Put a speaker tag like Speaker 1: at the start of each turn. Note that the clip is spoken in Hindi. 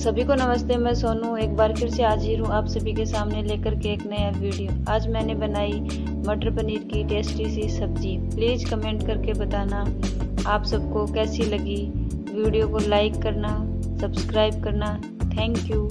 Speaker 1: सभी को नमस्ते। मैं सोनू एक बार फिर से हाजिर हूँ आप सभी के सामने लेकर के एक नया वीडियो। आज मैंने बनाई मटर पनीर की टेस्टी सी सब्जी। प्लीज़ कमेंट करके बताना आप सबको कैसी लगी। वीडियो को लाइक करना, सब्सक्राइब करना। Thank you.